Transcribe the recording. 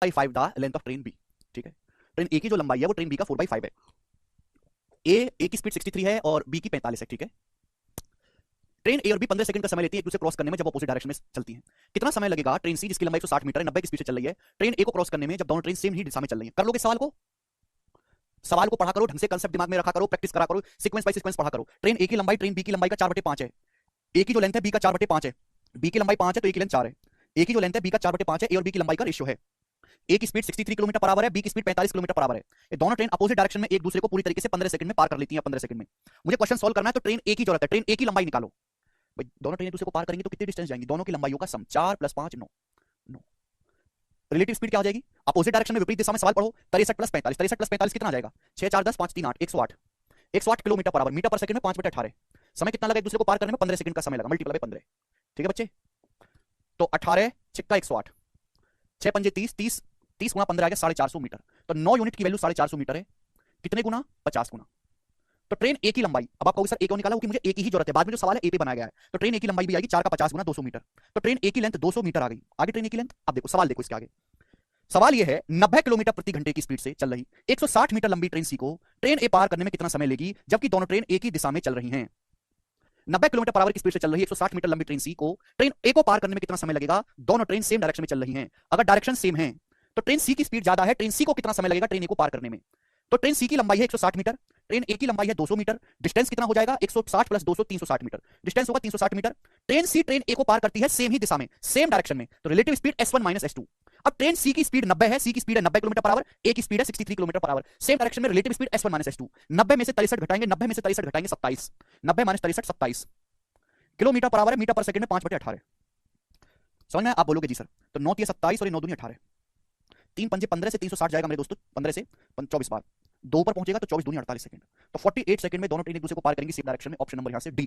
By five the length of train B. ठीक है, train ए की जो लंबाई है वो ट्रेन बी का 4/5 है। ए की स्पीड 63 है और बी की 45 है। ठीक है, ट्रेन ए और बी 15 सेकंड का समय लेती है एक दूसरे क्रॉस करने में जब अपोजिट डायरेक्शन में चलती हैं। कितना समय लगेगा ट्रेन सी जिसकी लंबाई 160 मीटर है 90 की स्पीड से चल रही है ट्रेन ए को क्रॉस करने में जब दोनों ट्रेन सेम ही दिशा में चल रही है? कर लोगे सवाल को? सवाल को पढ़ा करो, ढंग से कंसेप्ट दिमाग में रखा करो, प्रैक्टिस करा करो, सीक्वेंस बाय सीक्वेंस पढ़ा करो। ट्रेन ए की लंबाई ट्रेन बी की लंबाई का 4/5 है। ए की जो लेंथ है बी का 4/5 है। बी की लंबाई 5 है तो ए की लेंथ 4 है। ए की जो लेंथ है बी का 4/5 है, ए और बी की लंबाई का रेशियो है। ए की स्पीड 63 किलोमीटर पर आवर है, बी की स्पीड 45 किलोमीटर पर आवर है। ये दोनों ट्रेन अपोजिट डायरेक्शन में एक दूसरे को पूरी तरीके से 15 सेकंड में पार कर लेती हैं। 15 सेकंड में मुझे क्वेश्चन सॉल्व करना है तो ट्रेन ए की जरूरत है। ट्रेन ए की लंबाई निकालो भाई। दोनों ट्रेन एक दूसरे को पार करेंगे तो कितनी डिस्टेंस जाएंगी? दोनों की लंबाइयों का सम 4 + 5 9। रिलेटिव स्पीड क्या हो जाएगी? अपोजिट डायरेक्शन में विपरीत दिशा में सवाल पढ़ो। 63 + 45, 63 + 45 कितना आ जाएगा? 6 4 10 5 3 8 108। 108 किलोमीटर पर आवर, मीटर पर सेकंड में 5/18। समय कितना लगा एक दूसरे को पार करने में? 15 सेकंड का समय लगा, मल्टीप्लाई बाय 15। ठीक है बच्चे, तो 18 छिक्का 108, 6 पंजे 30, 30 30 गुना 15 आ गया 450 मीटर। तो 9 यूनिट की वैल्यू 450 मीटर है। कितने गुना? 50 गुना। तो ट्रेन ए की लंबाई, अब आप कहोगे सर ए क्यों निकाला? क्योंकि मुझे ए की ही जरूरत है, बाद में जो सवाल है ए पे बनाया गया है। तो ट्रेन ए की लंबाई भी आएगी 4 का 50 गुना 200 मीटर। तो ट्रेन ए की लेंथ 200 मीटर आ गई। आगे ट्रेन ए की लेंथ, अब देखो सवाल, देखो इसके आगे सवाल ये है 90 किलोमीटर प्रति घंटे की स्पीड से चल रही 160 मीटर लंबी ट्रेन सी को ट्रेन ए पार करने में कितना समय लेगी जबकि दोनों ट्रेन एक ही दिशा में चल रही हैं? 90 किलोमीटर पर आवर की स्पीड से चल रही 160 मीटर लंबी ट्रेन सी को ट्रेन ए को पार करने में कितना समय लगेगा? दोनों ट्रेन सेम डायरेक्शन में चल रही हैं। अगर डायरेक्शन सेम है तो ट्रेन सी की स्पीड ज्यादा है, ट्रेन सी को कितना समय लगेगा ट्रेन ए को पार करने में? तो ट्रेन सी की लंबाई है 160 मीटर, ट्रेन ए की लंबाई है 200 मीटर। डिस्टेंस कितना हो जाएगा? 160 + 200 360 मीटर। डिस्टेंस होगा 360 मीटर। ट्रेन सी ट्रेन ए को पार करती है सेम ही दिशा में, सेम डायरेक्शन में, तो रिलेटिव स्पीड s1 - s2। अब ट्रेन सी की स्पीड 90 है, सी की स्पीड है 90 किलोमीटर पर आवर, ए की स्पीड है 63 kilometre per hour. Same direction में रिलेटिव स्पीड s1 - s2। 90 में से 63 घटाएंगे, 90 में से 63 घटाएंगे 27। 90 - 63 27 किलोमीटर पर आवर है, मीटर पर सेकंड में 5/18। समझ में? आप बोलोगे जी सर, तो 9 × 27 और 9 दूनी 18। 3 पंजे 15 से 360 जाएगा मेरे दोस्तों, 15 से 24 बार, 2 पर पहुंचेगा तो 24 दूनी 48 सेकंड। तो 48 सेकंड में दोनों ट्रेन एक दूसरे को पार करेंगी सेम डायरेक्शन में। ऑप्शन नंबर यहां से डी।